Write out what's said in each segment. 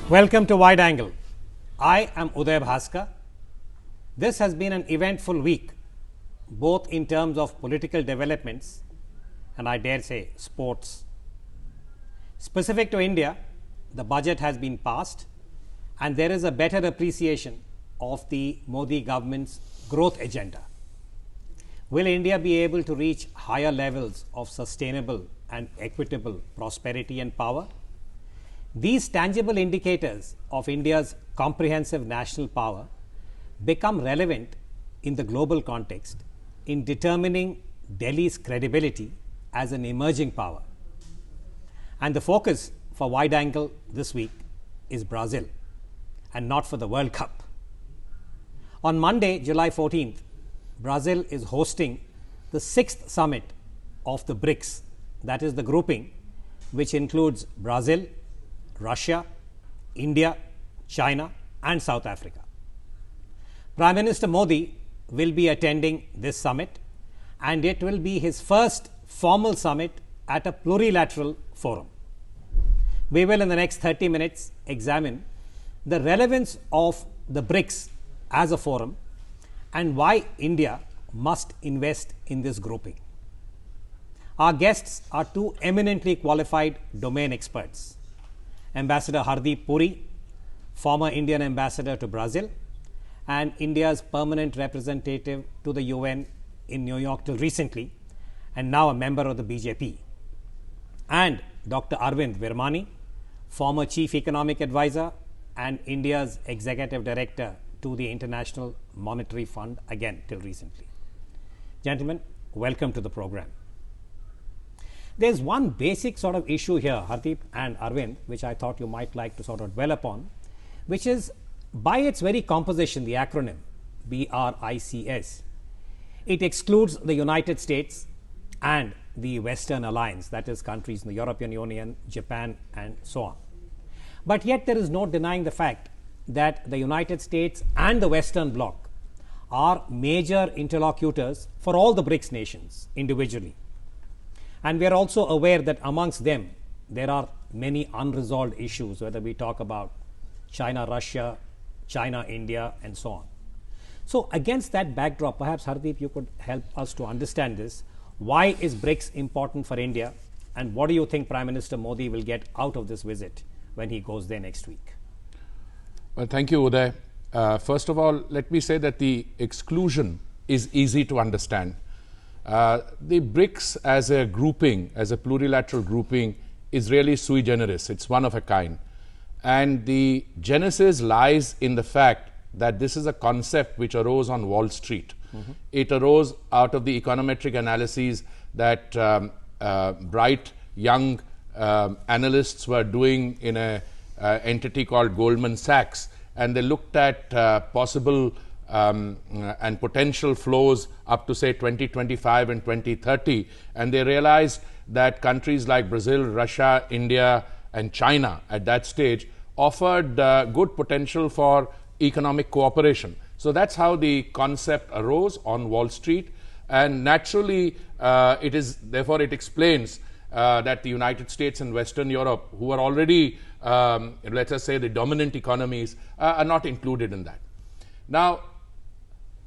Welcome to Wide Angle. I am Uday Bhaskar. This has been an eventful week, both in terms of political developments and I dare say sports. Specific to India, the budget has been passed and there is a better appreciation of the Modi government's growth agenda. Will India be able to reach higher levels of sustainable and equitable prosperity and power? These tangible indicators of India's comprehensive national power become relevant in the global context in determining Delhi's credibility as an emerging power. And the focus for Wide Angle this week is Brazil and not for the World Cup. On Monday, July 14th, Brazil is hosting the 6th summit of the BRICS, that is the grouping which includes Brazil, Russia, India, China and South Africa. Prime Minister Modi will be attending this summit and it will be his first formal summit at a plurilateral forum. We will in the next 30 minutes examine the relevance of the BRICS as a forum and why India must invest in this grouping. Our guests are two eminently qualified domain experts. Ambassador Hardeep Puri, former Indian ambassador to Brazil and India's permanent representative to the UN in New York till recently and now a member of the BJP. And Dr. Arvind Virmani, former chief economic advisor and India's executive director to the International Monetary Fund again till recently. Gentlemen, welcome to the program. There's one basic sort of issue here, Hardeep and Arvind, which I thought you might like to sort of dwell upon, which is by its very composition, the acronym BRICS, it excludes the United States and the Western Alliance, that is countries in the European Union, Japan and so on. But yet there is no denying the fact that the United States and the Western Bloc are major interlocutors for all the BRICS nations individually. And we are also aware that amongst them, there are many unresolved issues, whether we talk about China, Russia, China, India, and so on. So against that backdrop, perhaps Hardeep, you could help us to understand this. Why is BRICS important for India? And what do you think Prime Minister Modi will get out of this visit when he goes there next week? Well, thank you, Uday. First of all, let me say that the exclusion is easy to understand. The BRICS as a grouping, as a plurilateral grouping, is really sui generis. It's one of a kind. And the genesis lies in the fact that this is a concept which arose on Wall Street. It arose out of the econometric analyses that bright young analysts were doing in an entity called Goldman Sachs. And they looked at possible and potential flows up to say 2025 and 2030, and they realized that countries like Brazil, Russia, India and China at that stage offered good potential for economic cooperation. So that's how the concept arose on Wall Street, and naturally therefore it explains that the United States and Western Europe, who are already let us say the dominant economies, are not included in that. Now,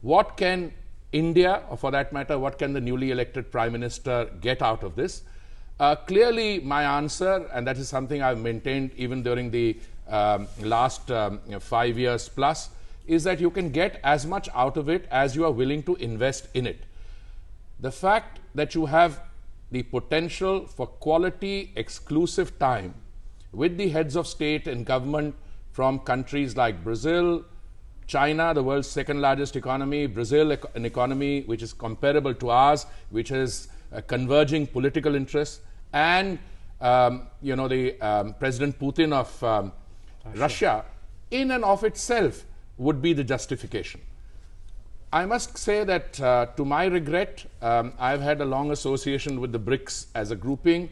what can India, or for that matter, what can the newly elected Prime Minister get out of this? Clearly, my answer, and that is something I've maintained even during the last 5 years plus, is that you can get as much out of it as you are willing to invest in it. The fact that you have the potential for quality, exclusive time with the heads of state and government from countries like Brazil, China, the world's second largest economy, Brazil, an economy which is comparable to ours, which has converging political interests, and President Putin of Russia, in and of itself would be the justification. I must say that to my regret, I've had a long association with the BRICS as a grouping.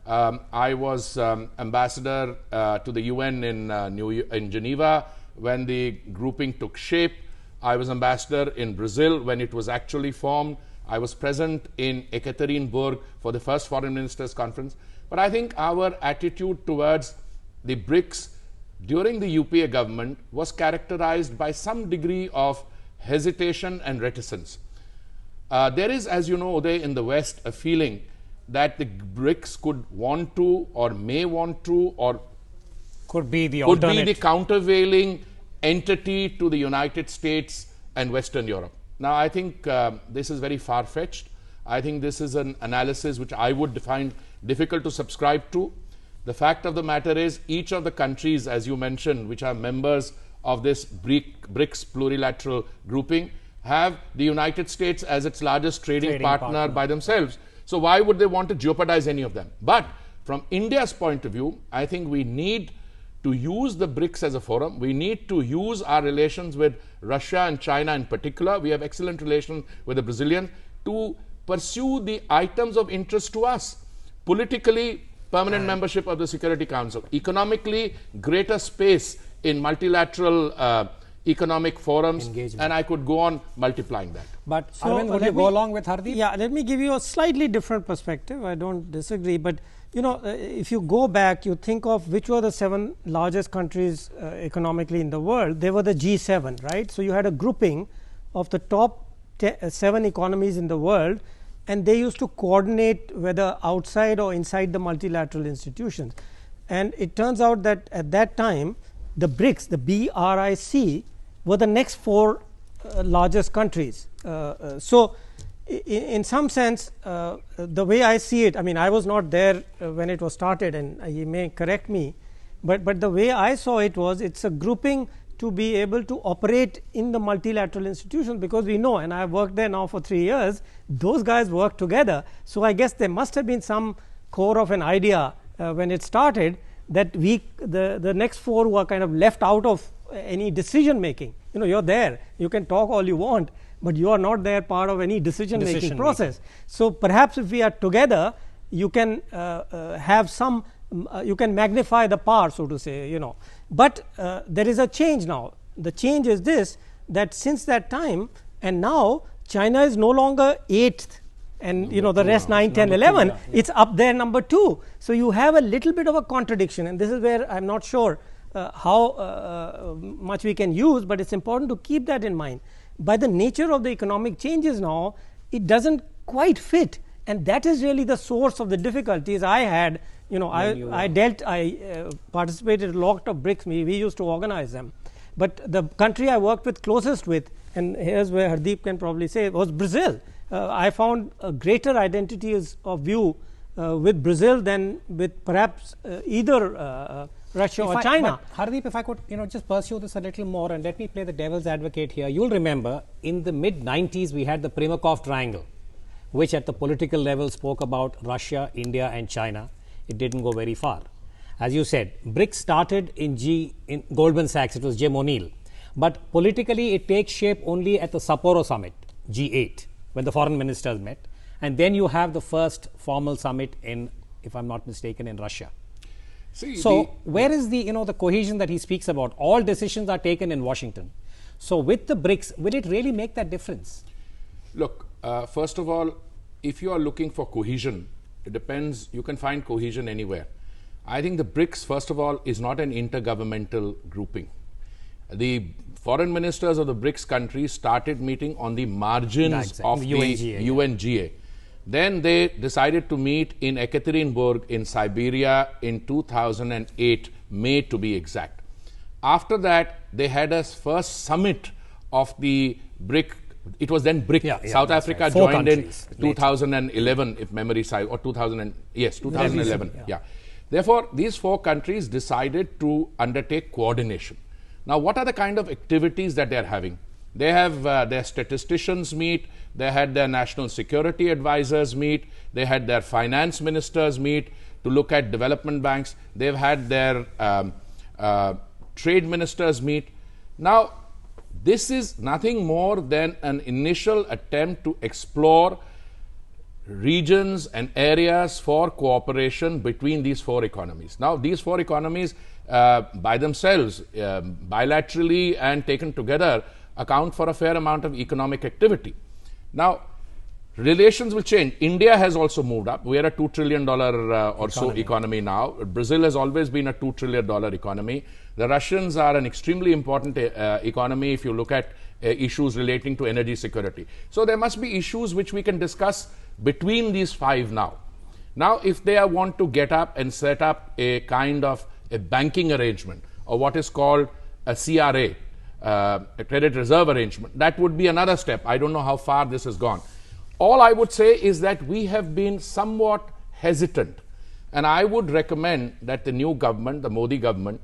I was ambassador to the UN in Geneva when the grouping took shape. I was ambassador in Brazil when it was actually formed. I was present in Ekaterinburg for the first Foreign Ministers Conference. But I think our attitude towards the BRICS during the UPA government was characterized by some degree of hesitation and reticence. There is, as you know, Uday, in the West, a feeling that the BRICS could want to or may want to or could be the countervailing entity to the United States and Western Europe. Now, I think this is very far-fetched. I think this is an analysis which I would find difficult to subscribe to. The fact of the matter is, each of the countries, as you mentioned, which are members of this BRICS plurilateral grouping, have the United States as its largest trading partner by themselves. So why would they want to jeopardize any of them? But from India's point of view, I think we need to use the BRICS as a forum. We need to use our relations with Russia and China in particular. We have excellent relations with the Brazilians to pursue the items of interest to us. Politically, permanent membership of the Security Council. Economically, greater space in multilateral economic forums, and I could go on multiplying that. But so, Arvind, would you go along with Hardeep? Yeah, let me give you a slightly different perspective. I don't disagree, but you know, if you go back, you think of which were the 7 largest countries economically in the world. They were the G7, right? So you had a grouping of the top 7 economies in the world, and they used to coordinate whether outside or inside the multilateral institutions. And it turns out that at that time, the BRICS, the BRIC, were the next 4 largest countries. So in some sense, the way I see it, I mean, I was not there when it was started, and you may correct me, but the way I saw it was, it's a grouping to be able to operate in the multilateral institutions, because we know, and I have worked there now for 3 years, those guys work together. So I guess there must have been some core of an idea when it started, that the next 4 were kind of left out of any decision making. You know, you're there, you can talk all you want, but you are not there part of any decision making process. So perhaps if we are together, you can have some, you can magnify the power, so to say, you know. But there is a change now. The change is this, that since that time and now, China is no longer 8th, and number, you know, the rest 9, 10, 11, it's up there number 2. So you have a little bit of a contradiction, and this is where I'm not sure how much we can use, but it's important to keep that in mind. By the nature of the economic changes now, it doesn't quite fit, and that is really the source of the difficulties I had. You know, I participated in a lot of BRICS. We used to organize them, but the country I worked with closest with, and here's where Hardeep can probably say, was Brazil. I found a greater identity of view with Brazil than with perhaps either Russia or China. Hardeep, if I could, you know, just pursue this a little more, and let me play the devil's advocate here. You'll remember in the mid-90s we had the Primakov Triangle, which at the political level spoke about Russia, India and China. It didn't go very far. As you said, BRICS started in Goldman Sachs. It was Jim O'Neill. But politically, it takes shape only at the Sapporo summit, G8, when the foreign ministers met. And then you have the first formal summit in, if I'm not mistaken, in Russia. So where is the, you know, the cohesion that he speaks about? All decisions are taken in Washington. So with the BRICS, will it really make that difference? Look, first of all, if you are looking for cohesion, it depends. You can find cohesion anywhere. I think the BRICS, first of all, is not an intergovernmental grouping. The foreign ministers of the BRICS countries started meeting on the margins of the UNGA. Then they decided to meet in Ekaterinburg in Siberia in 2008, May to be exact. After that, they had a first summit of the BRIC. It was then BRIC. South Africa joined in 2011, if memory serves, or 2011. Therefore, these 4 countries decided to undertake coordination. Now, what are the kind of activities that they are having? They have their statisticians meet, they had their national security advisors meet, they had their finance ministers meet to look at development banks, they've had their trade ministers meet. Now, this is nothing more than an initial attempt to explore regions and areas for cooperation between these 4 economies. Now, these 4 economies by themselves, bilaterally and taken together, account for a fair amount of economic activity. Now, relations will change. India has also moved up. We are a $2 trillion or so economy now. Brazil has always been a $2 trillion economy. The Russians are an extremely important economy if you look at issues relating to energy security. So there must be issues which we can discuss between these five now. Now, if they want to get up and set up a kind of a banking arrangement or what is called a CRA, a credit reserve arrangement, that would be another step. I don't know how far this has gone. All I would say is that we have been somewhat hesitant, and I would recommend that the new government, the Modi government,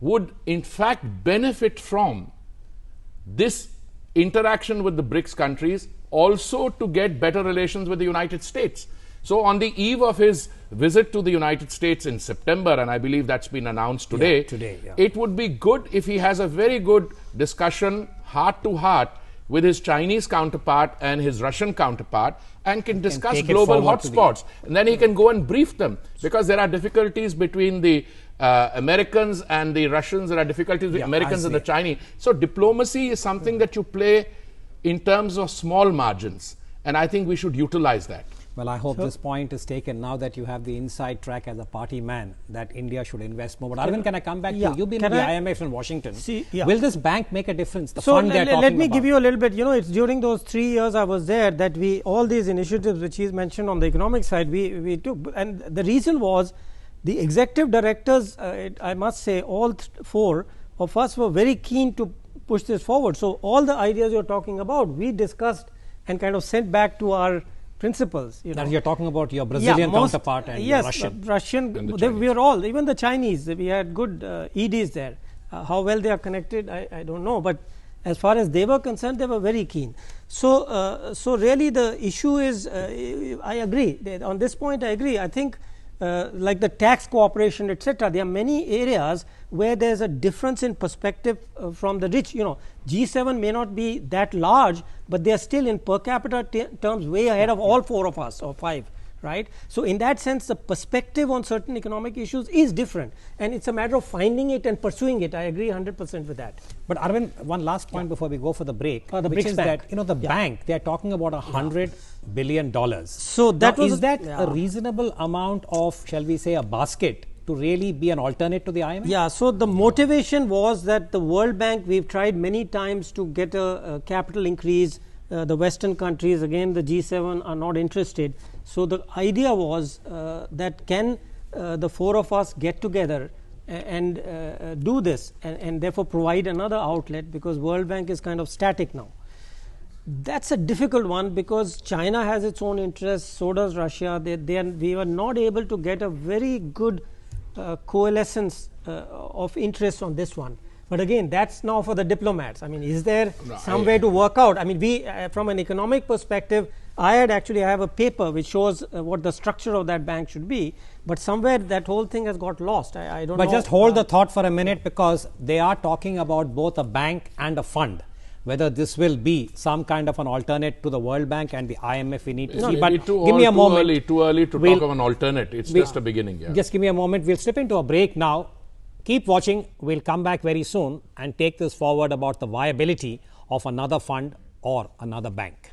would in fact benefit from this interaction with the BRICS countries also to get better relations with the United States. So on the eve of his visit to the United States in September, and I believe that's been announced today, it would be good if he has a very good discussion heart to heart with his Chinese counterpart and his Russian counterpart and can discuss global hotspots. And then he can go and brief them, because there are difficulties between the Americans and the Russians, there are difficulties with Americans and the Chinese. So diplomacy is something that you play in terms of small margins, and I think we should utilize that. Well, I hope this point is taken now that you have the inside track as a party man that India should invest more. But Arvind, can I come back to you? You've been with the IMF in Washington. Will this bank make a difference? The fund they're talking let me about. give you a little bit. You know, it's during those 3 years I was there that all these initiatives which he's mentioned on the economic side, we took. And the reason was the executive directors, I must say, all four of us were very keen to push this forward. So all the ideas you're talking about, we discussed and kind of sent back to our principles. You're talking about your Brazilian counterpart and your Russian. We were all, even the Chinese, we had good EDs there. How well they are connected, I don't know. But as far as they were concerned, they were very keen. So, so really the issue is, I agree. On this point, I agree. I think like the tax cooperation, etc., there are many areas where there's a difference in perspective from the rich. You know, G7 may not be that large, but they are still in per capita terms way ahead of all four of us, or five, right? So in that sense, the perspective on certain economic issues is different, and it's a matter of finding it and pursuing it. I agree 100% with that. But Arvind, one last point before we go for the break, which is bank. that the bank, they are talking about $100 billion. So that is that a reasonable amount of, shall we say, a basket to really be an alternate to the IMF? Yeah, so the motivation was that the World Bank, we've tried many times to get a capital increase. The Western countries, again the G7, are not interested. So the idea was that can the four of us get together and do this and therefore provide another outlet, because World Bank is kind of static now. That's a difficult one because China has its own interests, so does Russia. We were not able to get a very good coalescence of interest on this one. But again, that's now for the diplomats. I mean, is there some way to work out? I mean, we, from an economic perspective, I have a paper which shows what the structure of that bank should be, but somewhere that whole thing has got lost. I don't know. But just hold the thought for a minute, because they are talking about both a bank and a fund. Whether this will be some kind of an alternate to the World Bank and the IMF, we need to see. But give me a moment. Too early to talk of an alternate. It's just a beginning. Yeah. Just give me a moment. We'll slip into a break now. Keep watching. We'll come back very soon and take this forward about the viability of another fund or another bank.